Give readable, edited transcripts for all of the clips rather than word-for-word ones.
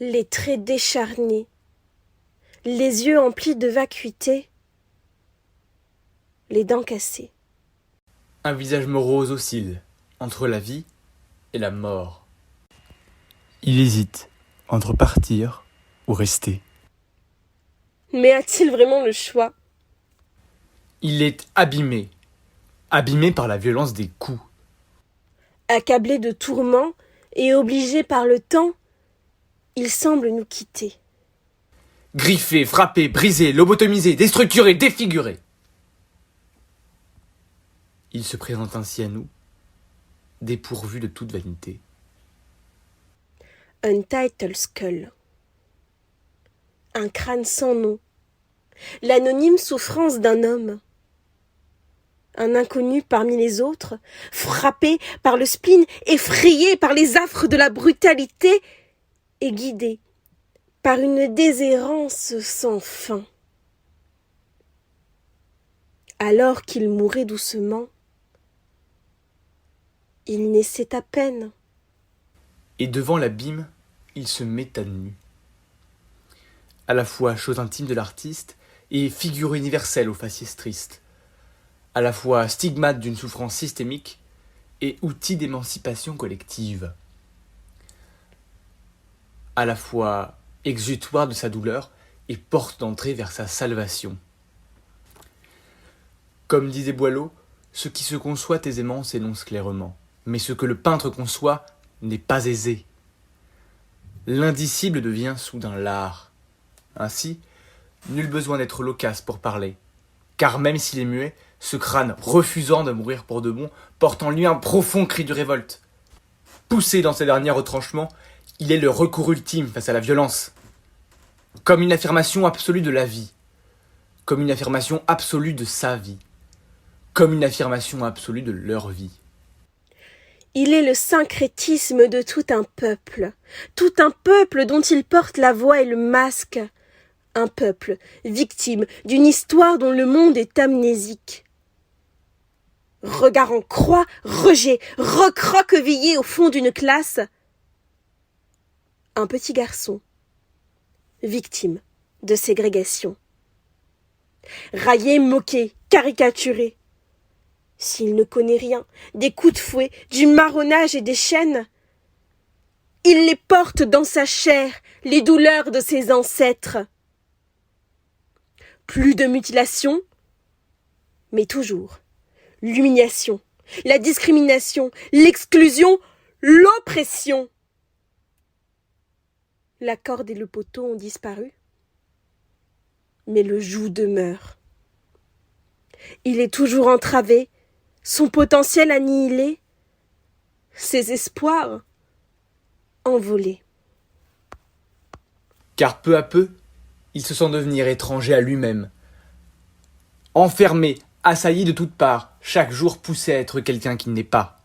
les traits décharnés, les yeux emplis de vacuité, les dents cassées. Un visage morose oscille entre la vie et la mort. Il hésite entre partir ou rester. Mais a-t-il vraiment le choix? Il est abîmé par la violence des coups. Accablé de tourments et obligé par le temps, il semble nous quitter. Griffé, frappé, brisé, lobotomisé, déstructuré, défiguré. Il se présente ainsi à nous, dépourvu de toute vanité. Untitled Skull. Un crâne sans nom. L'anonyme souffrance d'un homme. Un inconnu parmi les autres, frappé par le spleen, effrayé par les affres de la brutalité et guidé par une déshérence sans fin. Alors qu'il mourait doucement, il naissait à peine. Et devant l'abîme, il se met à nu. À la fois chose intime de l'artiste et figure universelle au faciès triste. À la fois stigmate d'une souffrance systémique et outil d'émancipation collective. À la fois exutoire de sa douleur et porte d'entrée vers sa salvation. Comme disait Boileau, ce qui se conçoit aisément s'énonce clairement, mais ce que le peintre conçoit n'est pas aisé. L'indicible devient soudain l'art. Ainsi, nul besoin d'être loquace pour parler, car même s'il est muet, ce crâne, refusant de mourir pour de bon, porte en lui un profond cri de révolte. Poussé dans ses derniers retranchements, il est le recours ultime face à la violence, comme une affirmation absolue de la vie, comme une affirmation absolue de sa vie, comme une affirmation absolue de leur vie. Il est le syncrétisme de tout un peuple dont il porte la voix et le masque, un peuple victime d'une histoire dont le monde est amnésique. Regard en croix, rejet, recroquevillé au fond d'une classe, un petit garçon, victime de ségrégation. Raillé, moqué, caricaturé. S'il ne connaît rien des coups de fouet, du marronnage et des chaînes, il les porte dans sa chair, les douleurs de ses ancêtres. Plus de mutilation, mais toujours l'humiliation, la discrimination, l'exclusion, l'oppression. La corde et le poteau ont disparu, mais le joug demeure. Il est toujours entravé, son potentiel annihilé, ses espoirs envolés. Car peu à peu, il se sent devenir étranger à lui-même. Enfermé, assailli de toutes parts, chaque jour poussé à être quelqu'un qu'il n'est pas.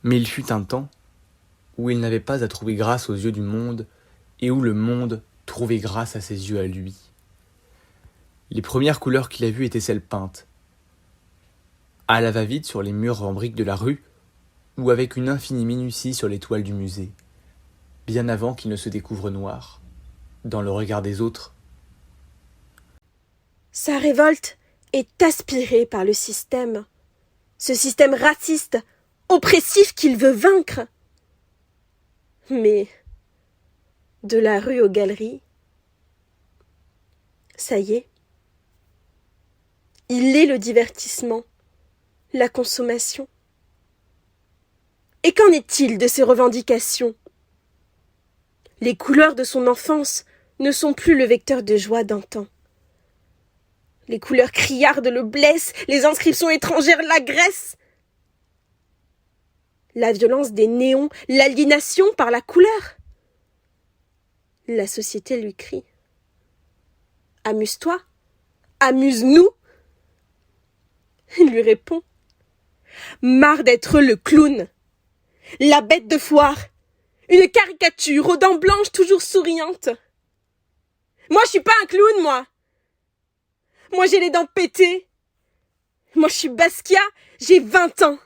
Mais il fut un temps où il n'avait pas à trouver grâce aux yeux du monde et où le monde trouvait grâce à ses yeux à lui. Les premières couleurs qu'il a vues étaient celles peintes, à la va-vite sur les murs en briques de la rue ou avec une infinie minutie sur les toiles du musée, bien avant qu'il ne se découvre noir, dans le regard des autres. Sa révolte est aspirée par le système, ce système raciste, oppressif qu'il veut vaincre. Mais, de la rue aux galeries, ça y est, il est le divertissement, la consommation. Et qu'en est-il de ses revendications? Les couleurs de son enfance ne sont plus le vecteur de joie d'antan. Les couleurs criardes le blessent, les inscriptions étrangères l'agressent. La violence des néons, l'aliénation par la couleur. La société lui crie. Amuse-toi, amuse-nous. Il lui répond. Marre d'être le clown, la bête de foire, une caricature aux dents blanches toujours souriantes. Moi, je suis pas un clown, moi. Moi, j'ai les dents pétées. Moi, je suis Basquiat, j'ai 20 ans.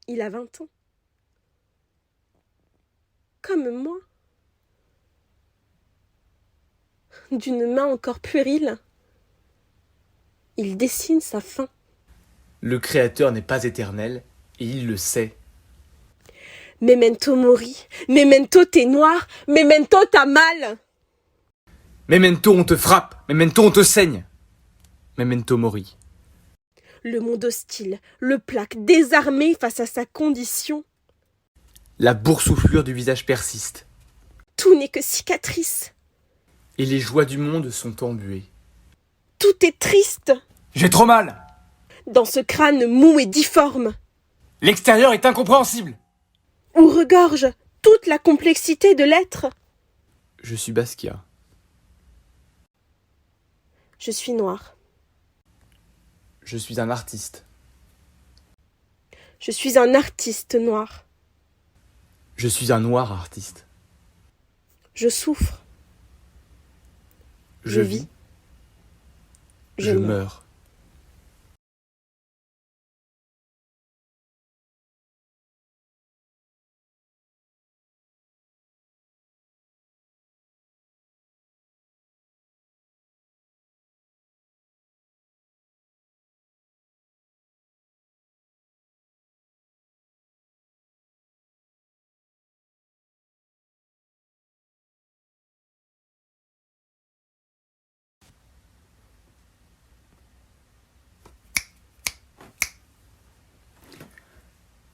Il a 20 ans. comme moi. D'une main encore puérile, il dessine sa fin. Le Créateur n'est pas éternel, et il le sait. Memento mori, memento t'es noir, memento t'as mal. Memento, on te frappe, memento, on te saigne. Memento mori. Le monde hostile le plaque désarmé face à sa condition. La boursouflure du visage persiste, Tout n'est que cicatrice. et les joies du monde sont embuées. Tout est triste J'ai trop mal. dans ce crâne mou et difforme, L'extérieur est incompréhensible. où regorge toute la complexité de l'être. Je suis Basquiat. Je suis noire. Je suis un artiste. Je suis un artiste noir. Je suis un noir artiste. Je souffre. Je vis. vis. Je meurs.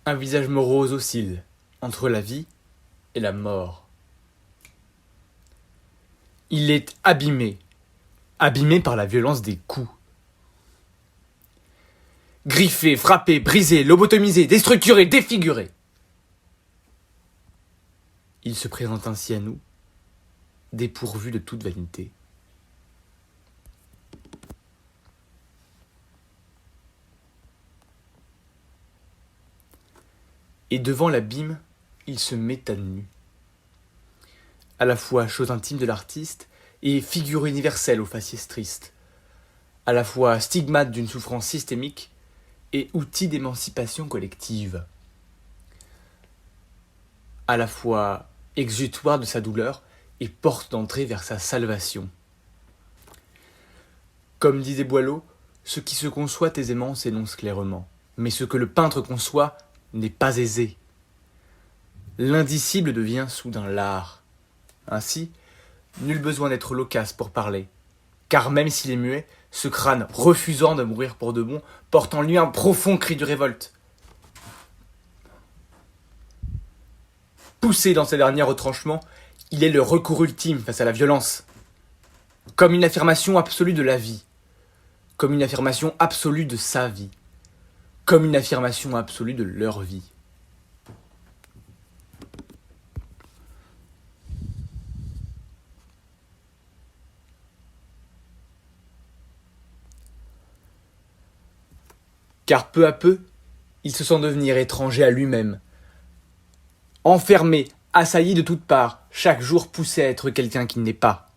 Un visage morose oscille entre la vie et la mort. Il est abîmé, abîmé par la violence des coups. Griffé, frappé, brisé, lobotomisé, déstructuré, défiguré. Il se présente ainsi à nous, dépourvu de toute vanité. Et devant l'abîme, il se met à nu. À la fois chose intime de l'artiste et figure universelle au faciès triste. À la fois stigmate d'une souffrance systémique et outil d'émancipation collective. À la fois exutoire de sa douleur et porte d'entrée vers sa salvation. Comme disait Boileau, ce qui se conçoit aisément s'énonce clairement, mais ce que le peintre conçoit n'est pas aisé. L'indicible devient soudain l'art. Ainsi, nul besoin d'être loquace pour parler, car même s'il est muet, ce crâne, refusant de mourir pour de bon, porte en lui un profond cri de révolte. Poussé dans ses derniers retranchements, il est le recours ultime face à la violence, comme une affirmation absolue de la vie, comme une affirmation absolue de sa vie, comme une affirmation absolue de leur vie. Car peu à peu, il se sent devenir étranger à lui-même. Enfermé, assailli de toutes parts, chaque jour poussé à être quelqu'un qu'il n'est pas.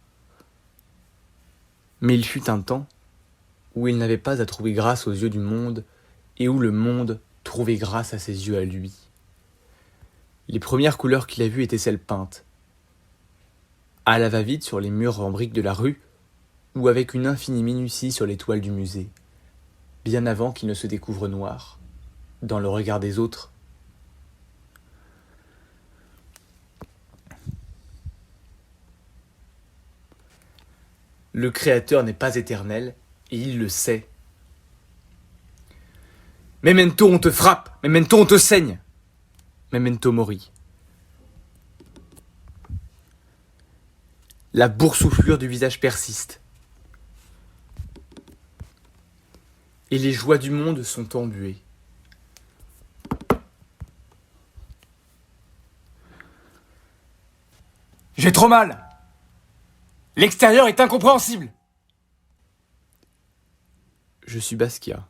Mais il fut un temps où il n'avait pas à trouver grâce aux yeux du monde et où le monde trouvait grâce à ses yeux à lui. Les premières couleurs qu'il a vues étaient celles peintes, à la va-vite sur les murs en briques de la rue ou avec une infinie minutie sur les toiles du musée, bien avant qu'il ne se découvre noir, dans le regard des autres. Le Créateur n'est pas éternel, et il le sait. Memento, on te frappe, memento, on te saigne. Memento mori. La boursouflure du visage persiste. Et les joies du monde sont embuées. J'ai trop mal. L'extérieur est incompréhensible. Je suis Basquiat.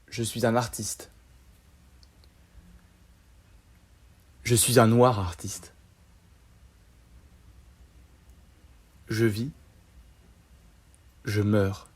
Je suis un artiste. Je suis un noir artiste. Je vis. Je meurs.